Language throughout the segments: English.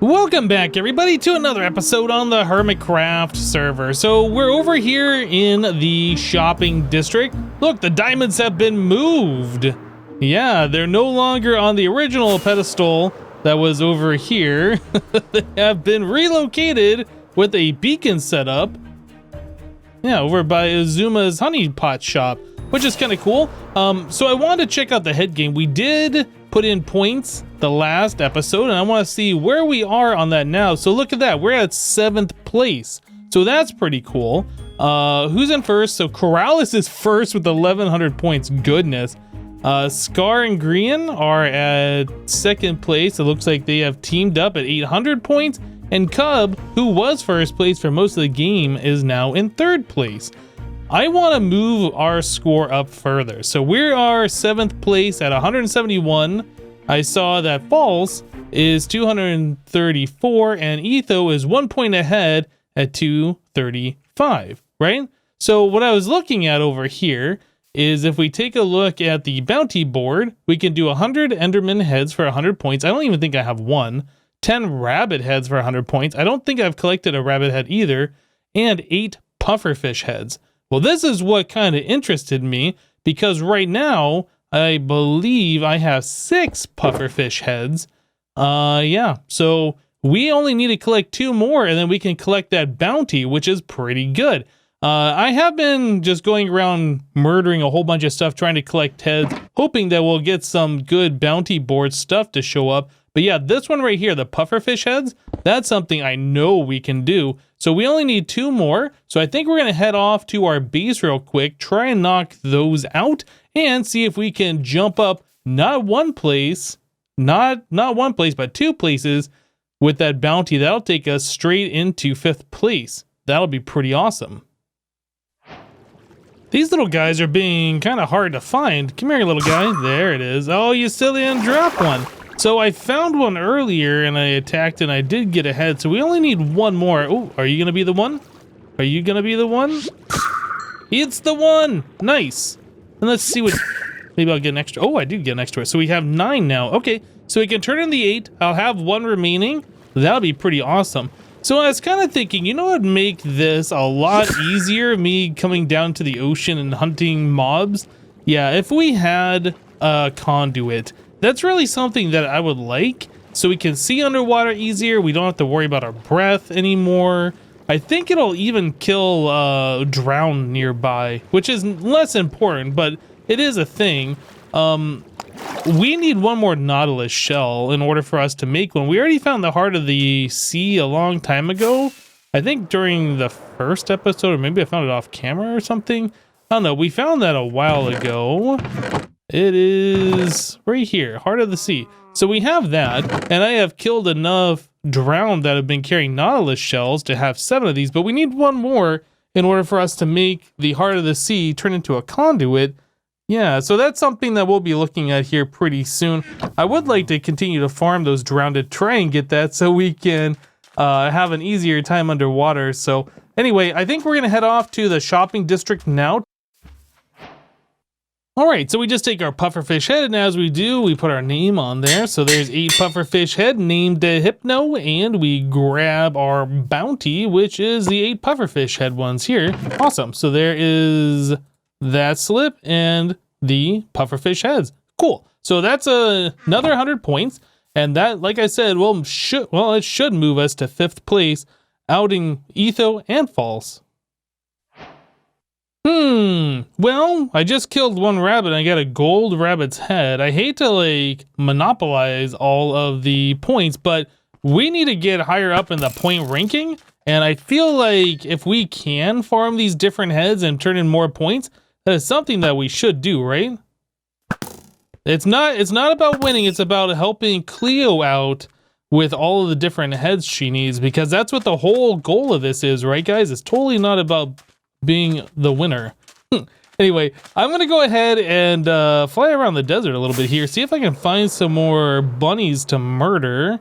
Welcome back, everybody, to another episode on the HermitCraft server. So we're over here in the shopping district. Look, the diamonds have been moved. Yeah, they're no longer on the original pedestal that was over here. They have been relocated with a beacon set up. Yeah, over by Azuma's honey pot shop, which is kind of cool. So I wanted to check out the head game. We did put in points the last episode, and I want to see where we are on that now. So look at that, we're at 7th place. So that's pretty cool. Who's in first? So Corrales is first with 1,100 points. Goodness. Scar and Green are at 2nd place. It looks like they have teamed up at 800 points. And Cub, who was first place for most of the game, is now in 3rd place. I want to move our score up further. So we are 7th place at 171. I saw that False is 234 and Etho is 1 point ahead at 235, right? So what I was looking at over here is if we take a look at the bounty board, we can do 100 Enderman heads for 100 points. I don't even think I have one. 10 rabbit heads for 100 points. I don't think I've collected a rabbit head either. And 8 pufferfish heads. Well, this is what kind of interested me, because right now I believe I have 6 pufferfish heads. Yeah, so we only need to collect 2 more and then we can collect that bounty, which is pretty good. I have been just going around murdering a whole bunch of stuff, trying to collect heads, hoping that we'll get some good bounty board stuff to show up. But yeah, this one right here, the pufferfish heads, that's something I know we can do. So we only need 2 more. So I think we're going to head off to our base real quick, try and knock those out, and see if we can jump up not one place, not one place, but 2 places with that bounty. That'll take us straight into 5th place. That'll be pretty awesome. These little guys are being kind of hard to find. Come here, little guy. There it is. Oh, you still didn't drop one. So I found one earlier and I attacked and I did get ahead. So we only need 1 more. Oh, are you going to be the one? Are you going to be the one? It's the one. Nice. And let's see what, maybe I'll get an extra. Oh, I did get an extra. So we have 9 now. Okay. So we can turn in the 8. I'll have 1 remaining. That'll be pretty awesome. So I was kind of thinking, you know what would make this a lot easier, me coming down to the ocean and hunting mobs? Yeah, if we had a conduit. That's really something that I would like, so we can see underwater easier. We don't have to worry about our breath anymore. I think it'll even kill drown nearby, which is less important, but it is a thing. We need 1 more nautilus shell in order for us to make one. We already found the heart of the sea a long time ago. I think during the 1st episode, or maybe I found it off camera or something. I don't know. We found that a while ago. It is right here, heart of the sea. So we have that, and I have killed enough drowned that have been carrying nautilus shells to have 7 of these, but we need 1 more in order for us to make the heart of the sea turn into a conduit. Yeah, so that's something that we'll be looking at here pretty soon. I would like to continue to farm those drowned to try and get that so we can have an easier time underwater. So anyway, I think we're going to head off to the shopping district now. All right, so we just take our pufferfish head, and as we do, we put our name on there. So there's 8 pufferfish head named Hypno, and we grab our bounty, which is the 8 pufferfish head ones here. Awesome. So there is that slip and the pufferfish heads. Cool. So that's another 100 points, and that, like I said, it should move us to 5th place, outing Etho and False. Well, I just killed 1 rabbit and I got a gold rabbit's head. I hate to like monopolize all of the points, but we need to get higher up in the point ranking. And I feel like if we can farm these different heads and turn in more points, that is something that we should do, right? It's not about winning, it's about helping Cleo out with all of the different heads she needs, because that's what the whole goal of this is, right guys? It's totally not about being the winner. Anyway, I'm gonna go ahead and fly around the desert a little bit here, see if I can find some more bunnies to murder.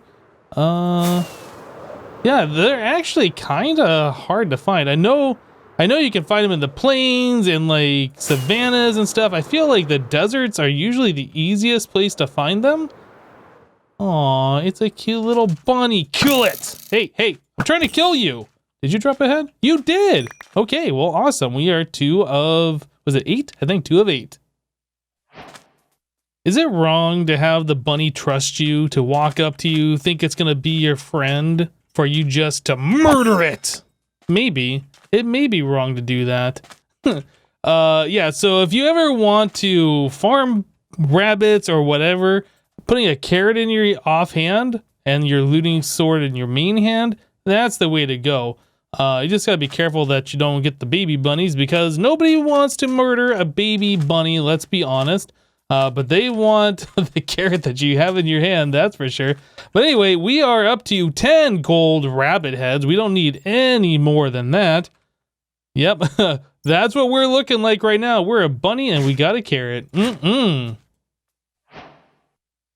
Yeah, they're actually kind of hard to find. I know you can find them in the plains and like savannas and stuff. I feel like the deserts are usually the easiest place to find them. Aw, it's a cute little bunny. Kill it! Hey, hey, I'm trying to kill you. Did you drop a head? You did! Okay, well, awesome. We are 2 of, was it 8? I think 2 of 8. Is it wrong to have the bunny trust you, to walk up to you, think it's gonna be your friend, for you just to murder it? Maybe. It may be wrong to do that. Yeah, so if you ever want to farm rabbits or whatever, putting a carrot in your offhand and your looting sword in your main hand, that's the way to go. You just gotta be careful that you don't get the baby bunnies, because nobody wants to murder a baby bunny, let's be honest. But they want the carrot that you have in your hand, that's for sure. But anyway, we are up to 10 gold rabbit heads. We don't need any more than that. Yep, that's what we're looking like right now. We're a bunny and we got a carrot.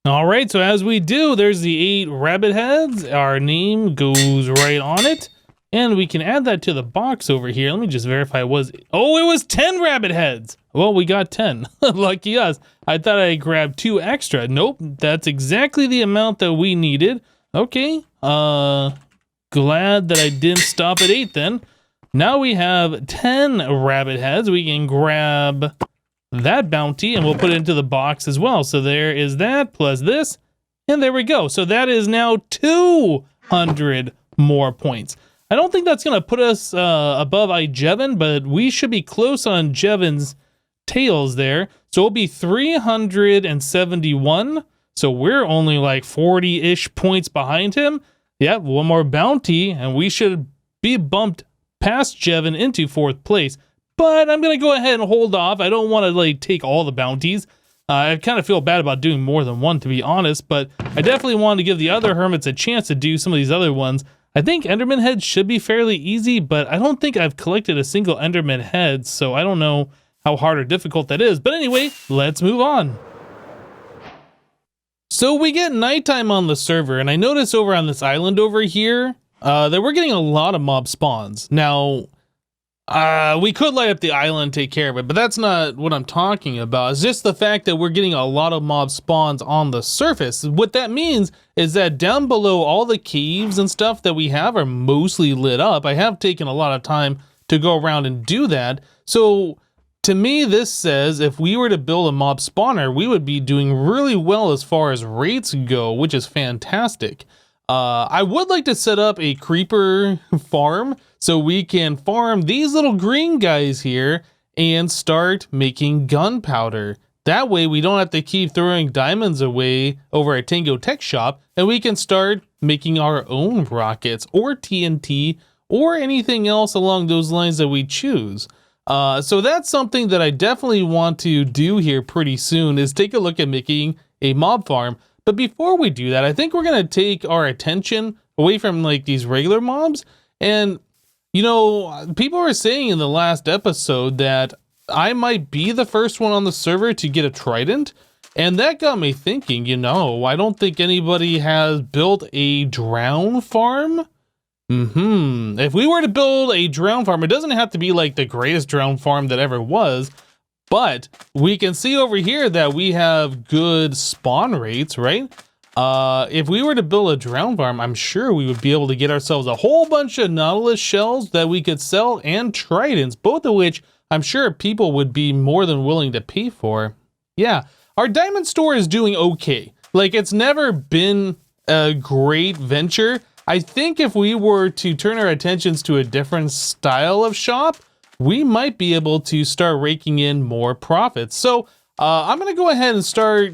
All right, so as we do, there's the 8 rabbit heads. Our name goes right on it. And we can add that to the box over here. Let me just verify it was 10 rabbit heads. Well, we got 10. Lucky us. I thought I grabbed 2 extra. Nope, that's exactly the amount that we needed. Okay, glad that I didn't stop at 8 then. Now we have 10 rabbit heads. We can grab that bounty and we'll put it into the box as well. So there is that plus this, and there we go. So that is now 200 more points. I don't think that's going to put us above Jevin, but we should be close on Jevin's tails there. So it'll be 371. So we're only like 40-ish points behind him. Yep, one more bounty, and we should be bumped past Jevin into 4th place. But I'm going to go ahead and hold off. I don't want to like take all the bounties. I kind of feel bad about doing more than one, to be honest, but I definitely want to give the other hermits a chance to do some of these other ones. I think Enderman heads should be fairly easy, but I don't think I've collected a single Enderman head, so I don't know how hard or difficult that is. But anyway, let's move on. So we get nighttime on the server, and I notice over on this island over here that we're getting a lot of mob spawns. Now, we could light up the island and take care of it, but that's not what I'm talking about. It's just the fact that we're getting a lot of mob spawns on the surface. What that means is that down below, all the caves and stuff that we have are mostly lit up. I have taken a lot of time to go around and do that. So to me, this says if we were to build a mob spawner, we would be doing really well as far as rates go, which is fantastic. I would like to set up a creeper farm so we can farm these little green guys here and start making gunpowder. That way we don't have to keep throwing diamonds away over at Tango Tech Shop, and we can start making our own rockets or TNT or anything else along those lines that we choose. So that's something that I definitely want to do here pretty soon, is take a look at making a mob farm. But before we do that, I think we're going to take our attention away from like these regular mobs. And, you know, people were saying in the last episode that I might be the first one on the server to get a trident. And that got me thinking, you know, I don't think anybody has built a drown farm. If we were to build a drown farm, it doesn't have to be like the greatest drown farm that ever was. But we can see over here that we have good spawn rates, right? If we were to build a drown farm, I'm sure we would be able to get ourselves a whole bunch of nautilus shells that we could sell, and tridents, both of which I'm sure people would be more than willing to pay for. Yeah, our diamond store is doing okay. Like, it's never been a great venture. I think if we were to turn our attentions to a different style of shop, we might be able to start raking in more profits. So I'm going to go ahead and start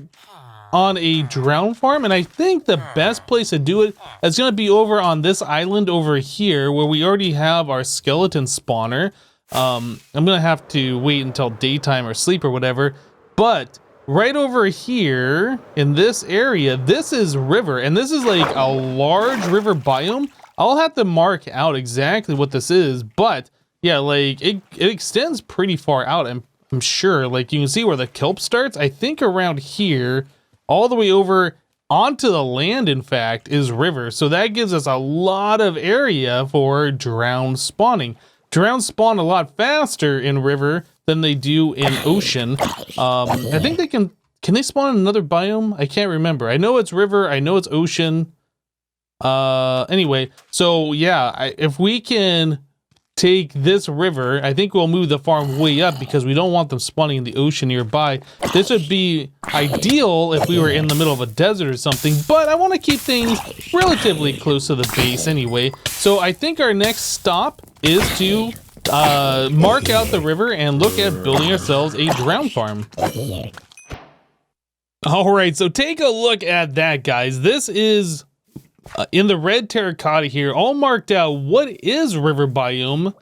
on a drown farm. And I think the best place to do it is going to be over on this island over here, where we already have our skeleton spawner. I'm going to have to wait until daytime or sleep or whatever. But right over here in this area, this is river. And this is like a large river biome. I'll have to mark out exactly what this is, but yeah, like it extends pretty far out, and I'm sure, like you can see where the kelp starts. I think around here, all the way over onto the land, in fact, is river. So that gives us a lot of area for drown spawning. Drown spawn a lot faster in river than they do in ocean. I think they can can they spawn in another biome? I can't remember. I know it's river. I know it's ocean. Anyway, so yeah, if we can take this river, I think we'll move the farm way up because we don't want them spawning in the ocean nearby. This would be ideal if we were in the middle of a desert or something, but I want to keep things relatively close to the base anyway. So I think our next stop is to mark out the river and look at building ourselves a drown farm. All right, so take a look at that, guys. This is in the red terracotta here, all marked out what is river biome.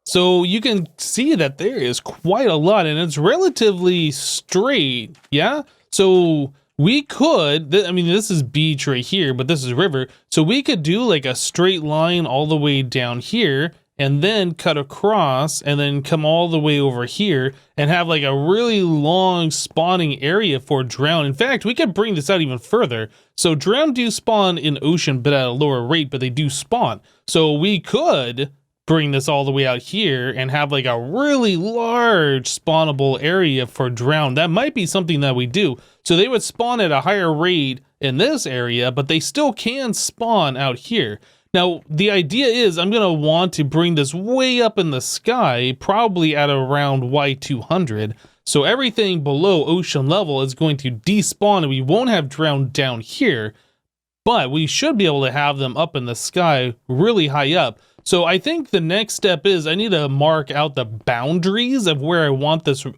So you can see that there is quite a lot and it's relatively straight. Yeah. So we could, I mean, this is beach right here, but this is river. So we could do like a straight line all the way down here and then cut across and then come all the way over here and have like a really long spawning area for drown. In fact, we could bring this out even further. So drown do spawn in ocean, but at a lower rate, but they do spawn. So we could bring this all the way out here and have like a really large spawnable area for drown. That might be something that we do. So they would spawn at a higher rate in this area, but they still can spawn out here. Now, the idea is I'm going to want to bring this way up in the sky, probably at around Y200. So everything below ocean level is going to despawn and we won't have drown down here, but we should be able to have them up in the sky really high up. So I think the next step is I need to mark out the boundaries of where I want this, the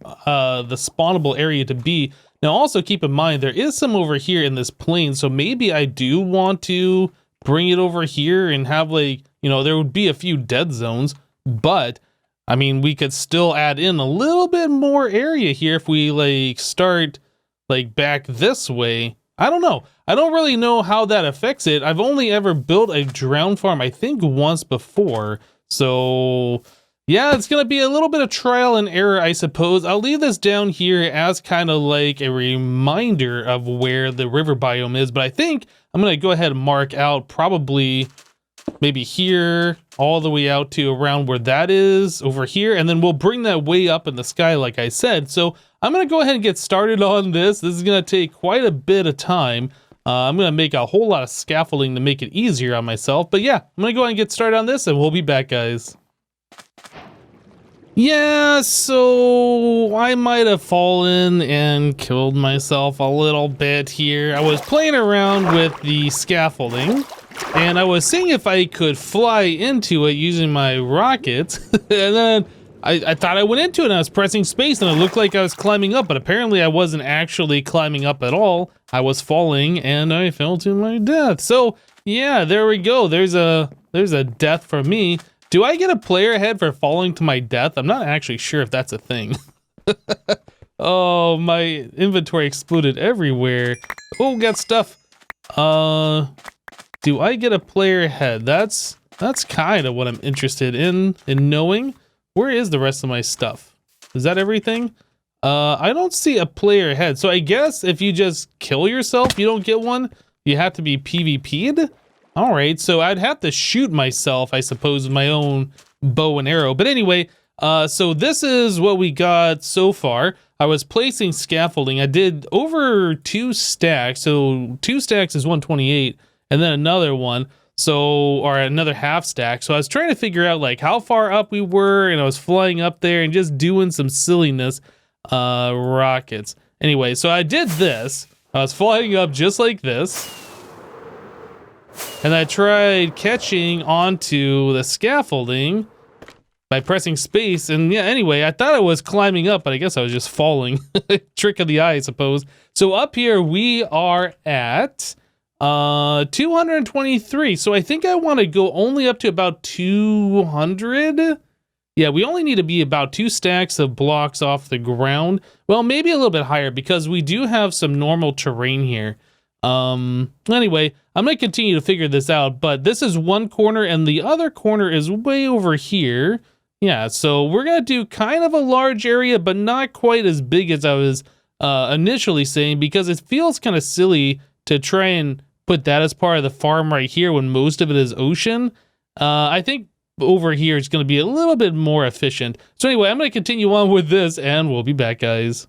spawnable area to be. Now also keep in mind, there is some over here in this plain. So maybe I do want to bring it over here and have like, you know, there would be a few dead zones, but I mean, we could still add in a little bit more area here if we like start like back this way. I don't know. I don't really know how that affects it. I've only ever built a drown farm, I think once before. So yeah, it's going to be a little bit of trial and error, I suppose. I'll leave this down here as kind of like a reminder of where the river biome is, but I think I'm going to go ahead and mark out probably maybe here all the way out to around where that is over here. And then we'll bring that way up in the sky, like I said. So I'm going to go ahead and get started on this. This is going to take quite a bit of time. I'm going to make a whole lot of scaffolding to make it easier on myself. But yeah, I'm going to go ahead and get started on this and we'll be back, guys. Yeah, so I might have fallen and killed myself a little bit here. I was playing around with the scaffolding and I was seeing if I could fly into it using my rockets. And then I thought I went into it and I was pressing space and it looked like I was climbing up, but apparently I wasn't actually climbing up at all. I was falling and I fell to my death. So yeah, there we go. There's a death for me. Do I get a player ahead for falling to my death? I'm not actually sure if that's a thing. Oh, my inventory exploded everywhere. Oh, got stuff. Do I get a player ahead? That's kind of what I'm interested in knowing. Where is the rest of my stuff? Is that everything? I don't see a player ahead. So I guess if you just kill yourself, you don't get one. You have to be PvP'd. All right, so I'd have to shoot myself, I suppose, with my own bow and arrow. But anyway, so this is what we got so far. I was placing scaffolding. I did over 2 stacks. So 2 stacks is 128, and then another one. So, or another half stack. So I was trying to figure out like how far up we were, and I was flying up there and just doing some silliness, rockets. Anyway, so I did this. I was flying up just like this. And I tried catching onto the scaffolding by pressing space. And yeah, anyway, I thought I was climbing up, but I guess I was just falling. Trick of the eye, I suppose. So up here we are at 223. So I think I want to go only up to about 200. Yeah, we only need to be about 2 stacks of blocks off the ground. Well, maybe a little bit higher because we do have some normal terrain here. Anyway, I'm going to continue to figure this out, but this is one corner and the other corner is way over here. Yeah, so we're going to do kind of a large area, but not quite as big as I was initially saying, because it feels kind of silly to try and put that as part of the farm right here when most of it is ocean. I think over here it's going to be a little bit more efficient. So anyway, I'm going to continue on with this and we'll be back, guys.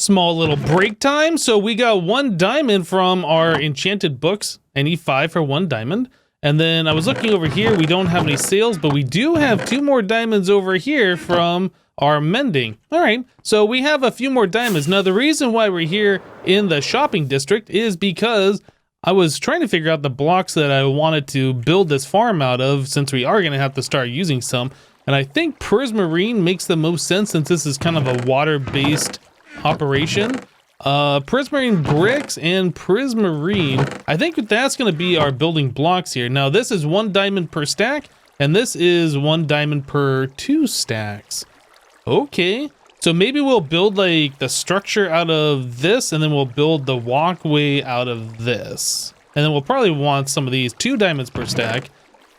small little break time. So we got 1 diamond from our enchanted books. I need 5 for 1 diamond. And then I was looking over here, we don't have any sales, but we do have 2 more diamonds over here from our mending. All right, so we have a few more diamonds. Now, the reason why we're here in the shopping district is because I was trying to figure out the blocks that I wanted to build this farm out of, since we are going to have to start using some. And I think prismarine makes the most sense since this is kind of a water-based operation. Prismarine bricks and prismarine, I think that's going to be our building blocks here. Now, this is 1 diamond per stack, and this is 1 diamond per 2 stacks. Okay, so maybe we'll build like the structure out of this, and then we'll build the walkway out of this. And then we'll probably want some of these 2 diamonds per stack.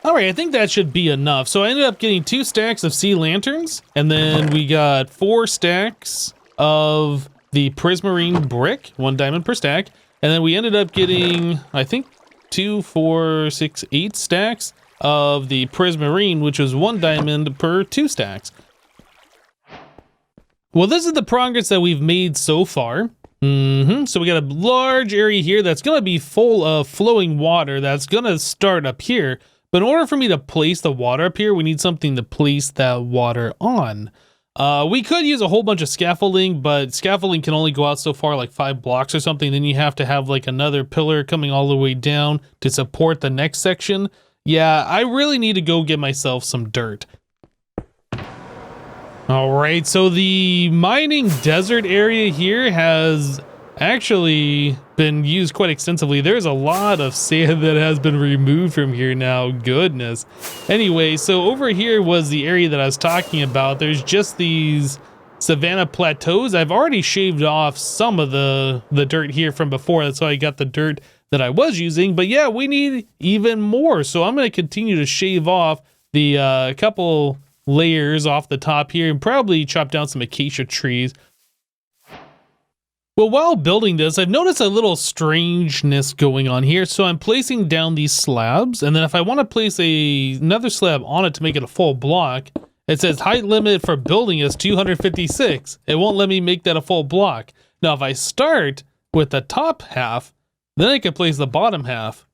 All right, I think that should be enough. So I ended up getting 2 stacks of sea lanterns, and then we got 4 stacks of the prismarine brick, 1 diamond per stack. And then we ended up getting, I think, 2, 4, 6, 8 stacks of the prismarine, which was 1 diamond per 2 stacks. Well, this is the progress that we've made so far. So we got a large area here that's going to be full of flowing water that's going to start up here. But in order for me to place the water up here, we need something to place that water on. We could use a whole bunch of scaffolding, but scaffolding can only go out so far, like 5 blocks or something. Then you have to have like another pillar coming all the way down to support the next section. Yeah, I really need to go get myself some dirt. All right, so the mining desert area here has actually been used quite extensively. There's a lot of sand that has been removed from here now. Goodness. Anyway, so over here was the area that I was talking about. There's just these savanna plateaus. I've already shaved off some of the dirt here from before. That's why I got the dirt that I was using. But yeah, we need even more. So I'm going to continue to shave off the couple layers off the top here and probably chop down some acacia trees. Well, while building this, I've noticed a little strangeness going on here. So I'm placing down these slabs, and then if I want to place another slab on it to make it a full block, it says height limit for building is 256. It won't let me make that a full block. Now, if I start with the top half, then I can place the bottom half.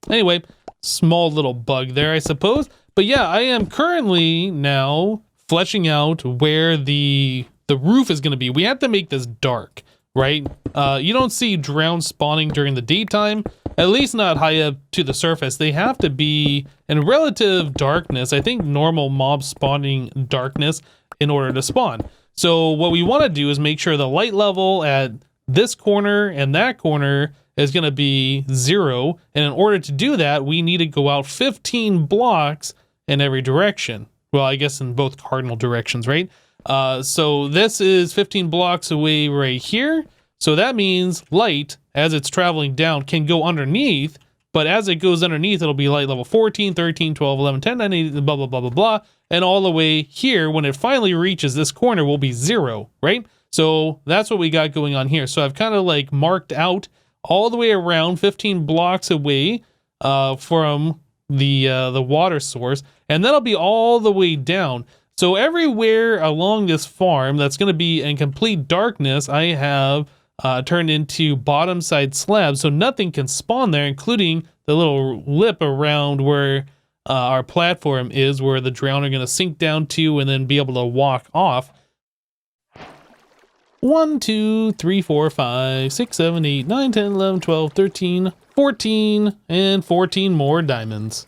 Anyway, small little bug there, I suppose. But yeah, I am currently now fleshing out where the roof is going to be. We have to make this dark, right? You don't see drones spawning during the daytime, at least not high up to the surface. They have to be in relative darkness. I think normal mob spawning darkness in order to spawn. So what we want to do is make sure the light level at this corner and that corner is going to be 0. And in order to do that, we need to go out 15 blocks in every direction. Well, I guess in both cardinal directions, right? So this is 15 blocks away right here. So that means light, as it's traveling down, can go underneath, but as it goes underneath, it'll be light level 14, 13, 12, 11, 10, 9, 8, blah, blah, blah, blah, blah. And all the way here, when it finally reaches this corner, will be 0, right? So that's what we got going on here. So I've kind of like marked out all the way around 15 blocks away from the water source, and that'll be all the way down. So everywhere along this farm that's going to be in complete darkness, I have turned into bottom side slabs, so nothing can spawn there, including the little lip around where our platform is, where the drown are going to sink down to and then be able to walk off. 1, 2, 3, 4, 5, 6, 7, 8, 9, 10, 11, 12, 13, 14, and 14 more diamonds.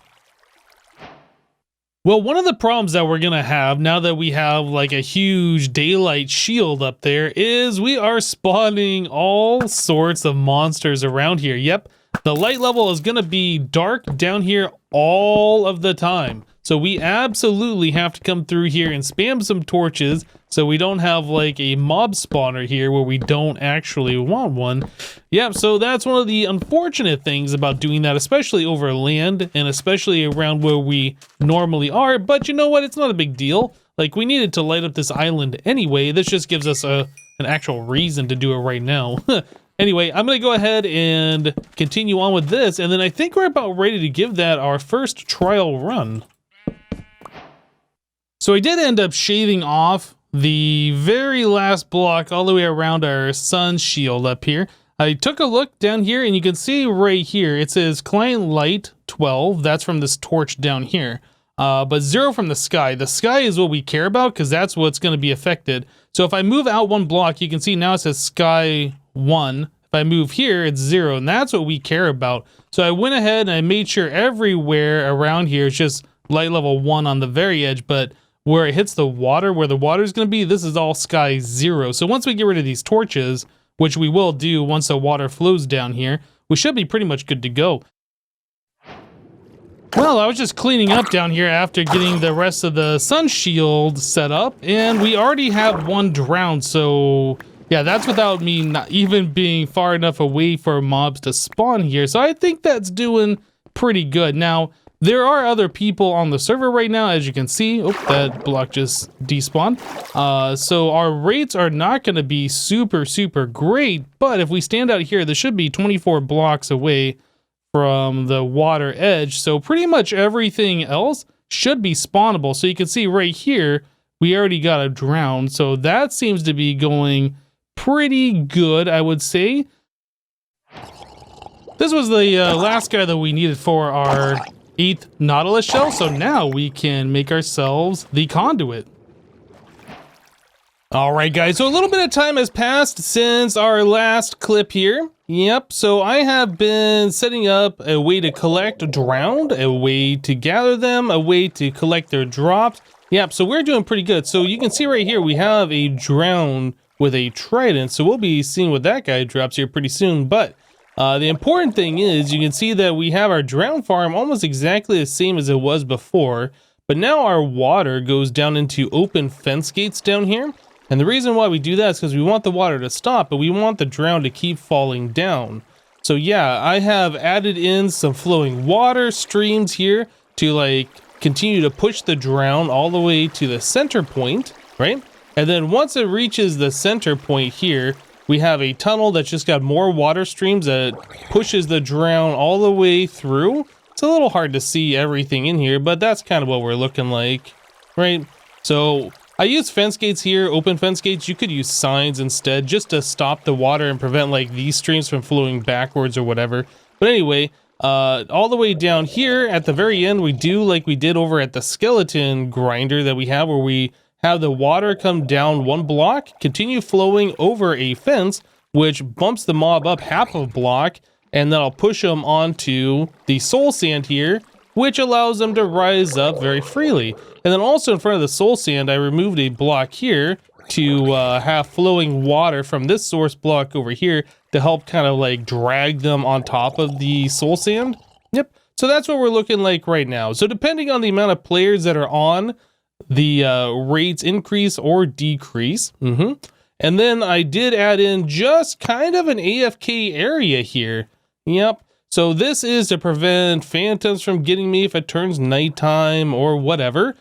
Well, one of the problems that we're going to have now that we have like a huge daylight shield up there is we are spawning all sorts of monsters around here. Yep, the light level is going to be dark down here all of the time. So we absolutely have to come through here and spam some torches so we don't have like a mob spawner here where we don't actually want one. Yeah, so that's one of the unfortunate things about doing that, especially over land and especially around where we normally are. But you know what? It's not a big deal. Like, we needed to light up this island anyway. This just gives us an actual reason to do it right now. Anyway, I'm going to go ahead and continue on with this, and then I think we're about ready to give that our first trial run. So I did end up shaving off the very last block all the way around our sun shield up here. I took a look down here and you can see right here, it says client light 12. That's from this torch down here. But 0 from the sky. The sky is what we care about because that's what's going to be affected. So if I move out one block, you can see now it says sky 1. If I move here, it's 0, and that's what we care about. So I went ahead and I made sure everywhere around here is just light level 1 on the very edge, but where it hits the water, where the water is going to be, this is all sky 0. So once we get rid of these torches, which we will do once the water flows down here, we should be pretty much good to go. Well, I was just cleaning up down here after getting the rest of the sun shield set up, and we already have one drowned, so yeah, that's without me not even being far enough away for mobs to spawn here, so I think that's doing pretty good. Now, there are other people on the server right now, as you can see. Oh, that block just despawned. So our rates are not going to be super great, but if we stand out here, this should be 24 blocks away from the water edge, so pretty much everything else should be spawnable. So you can see right here, we already got a drown, so that seems to be going pretty good, I would say. This was the last guy that we needed for our 8th nautilus shell, so now we can make ourselves the conduit. Alright guys, so a little bit of time has passed since our last clip here. Yep, so I have been setting up a way to collect drowned, a way to gather them, a way to collect their drops. Yep, so we're doing pretty good. So you can see right here, we have a drowned with a trident, so we'll be seeing what that guy drops here pretty soon. But the important thing is, you can see that we have our drowned farm almost exactly the same as it was before, but now our water goes down into open fence gates down here. And the reason why we do that is because we want the water to stop, but we want the drown to keep falling down. So yeah, I have added in some flowing water streams here to like continue to push the drown all the way to the center point, right? And then once it reaches the center point here, we have a tunnel that's just got more water streams that pushes the drown all the way through. It's a little hard to see everything in here, but that's kind of what we're looking like, right? So I use fence gates here, open fence gates. You could use signs instead just to stop the water and prevent like these streams from flowing backwards or whatever. But anyway, all the way down here at the very end, we do like we did over at the skeleton grinder that we have, where we have the water come down one block, continue flowing over a fence, which bumps the mob up half a block, and then I'll push them onto the soul sand here, which allows them to rise up very freely. And then also in front of the soul sand, I removed a block here to have flowing water from this source block over here to help kind of like drag them on top of the soul sand. Yep, so that's what we're looking like right now. So depending on the amount of players that are on, the rates increase or decrease. And then I did add in just kind of an AFK area here. Yep. So this is to prevent phantoms from getting me if it turns nighttime or whatever.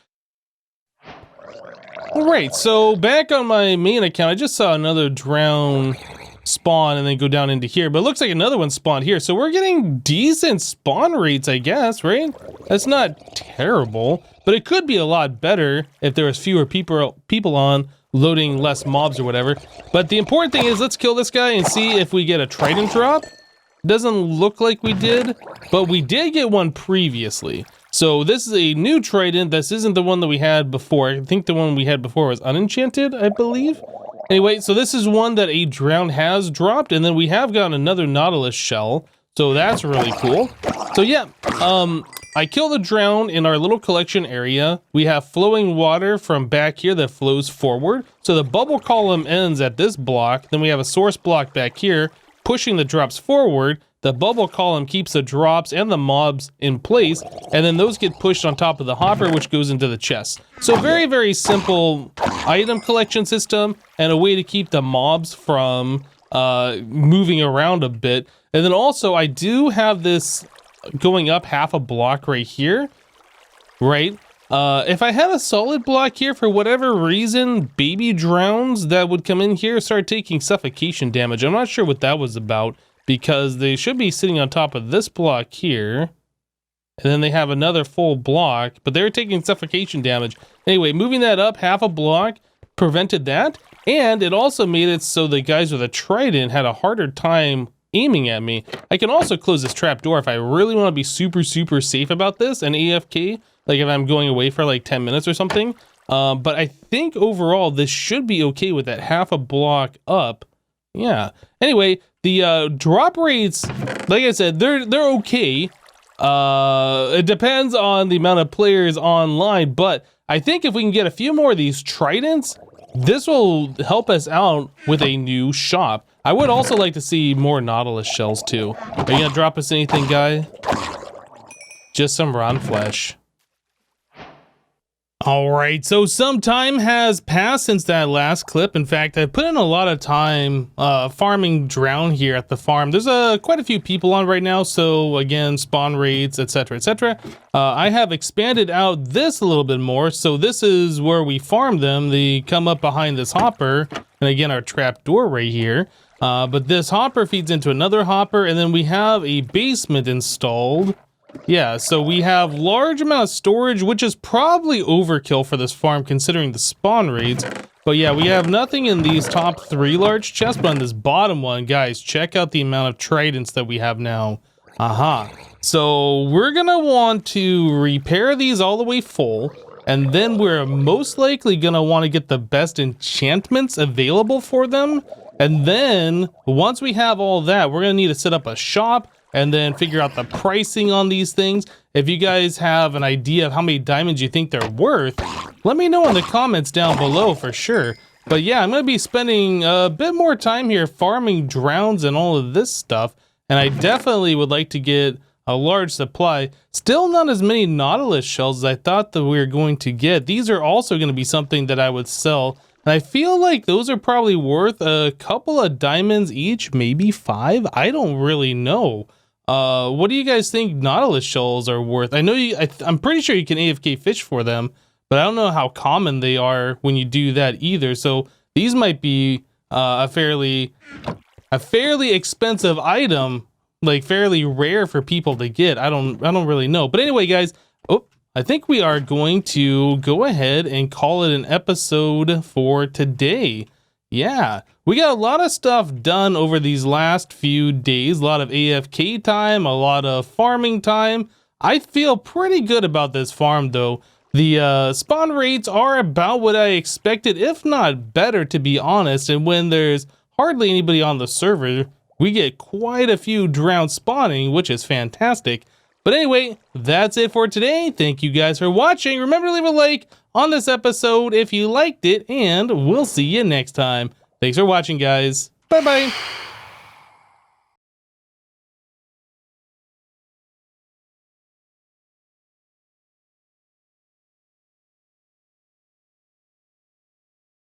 Alright, so back on my main account, I just saw another drown spawn and then go down into here, but it looks like another one spawned here. So we're getting decent spawn rates, I guess, right? That's not terrible, but it could be a lot better if there was fewer people on, loading less mobs or whatever. But the important thing is, let's kill this guy and see if we get a trident drop. Doesn't look like we did, but we did get one previously. So this is a new trident. This isn't the one that we had before. I think the one we had before was unenchanted, I believe. Anyway, so this is one that a drown has dropped, and then we have gotten another nautilus shell. So that's really cool. So yeah, I killed the drown in our little collection area. We have flowing water from back here that flows forward. So the bubble column ends at this block. Then we have a source block back here, pushing the drops forward. The bubble column keeps the drops and the mobs in place, and then those get pushed on top of the hopper, which goes into the chest. So very, very simple item collection system and a way to keep the mobs from moving around a bit. And then also I do have this going up half a block right here, right? If I had a solid block here, for whatever reason, baby drowns that would come in here start taking suffocation damage. I'm not sure what that was about, because they should be sitting on top of this block here, and then they have another full block, but they're taking suffocation damage. Anyway, moving that up half a block prevented that, and it also made it so the guys with a trident had a harder time aiming at me. I can also close this trap door if I really want to be super safe about this and AFK, like if I'm going away for like 10 minutes or something. But I think overall this should be okay with that half a block up. Yeah. Anyway, the drop rates, like I said, they're okay. It depends on the amount of players online, but I think if we can get a few more of these tridents, this will help us out with a new shop. I would also like to see more nautilus shells too. Are you gonna drop us anything, guy? Just some rotten flesh. Alright, so some time has passed since that last clip. In fact, I put in a lot of time farming drown here at the farm. There's quite a few people on right now, so again, spawn rates, etc, etc. I have expanded out this a little bit more, so this is where we farm them. They come up behind this hopper, and again, our trap door right here. But this hopper feeds into another hopper, and then we have a basement installed. Yeah, so we have large amount of storage, which is probably overkill for this farm considering the spawn rates. But yeah, we have nothing in these top 3 large chests, but on this bottom one, guys, check out the amount of tridents that we have now. Aha. So we're gonna want to repair these all the way full, and then we're most likely gonna want to get the best enchantments available for them. And then once we have all that, we're gonna need to set up a shop and then figure out the pricing on these things. If you guys have an idea of how many diamonds you think they're worth, let me know in the comments down below for sure. But yeah, I'm gonna be spending a bit more time here farming drowns and all of this stuff, and I definitely would like to get a large supply. Still not as many nautilus shells as I thought that we were going to get. These are also gonna be something that I would sell, and I feel like those are probably worth a couple of diamonds each, maybe 5, I don't really know. What do you guys think nautilus shells are worth? I know I'm pretty sure you can AFK fish for them, but I don't know how common they are when you do that either. So these might be a fairly expensive item, like fairly rare for people to get. I don't really know. But anyway, guys, I think we are going to go ahead and call it an episode for today. Yeah, we got a lot of stuff done over these last few days, a lot of AFK time, a lot of farming time. I feel pretty good about this farm though. The spawn rates are about what I expected, if not better, to be honest. And when there's hardly anybody on the server, we get quite a few drowned spawning, which is fantastic. But anyway, that's it for today. Thank you guys for watching. Remember to leave a like on this episode if you liked it, and we'll see you next time. Thanks for watching, guys. Bye-bye.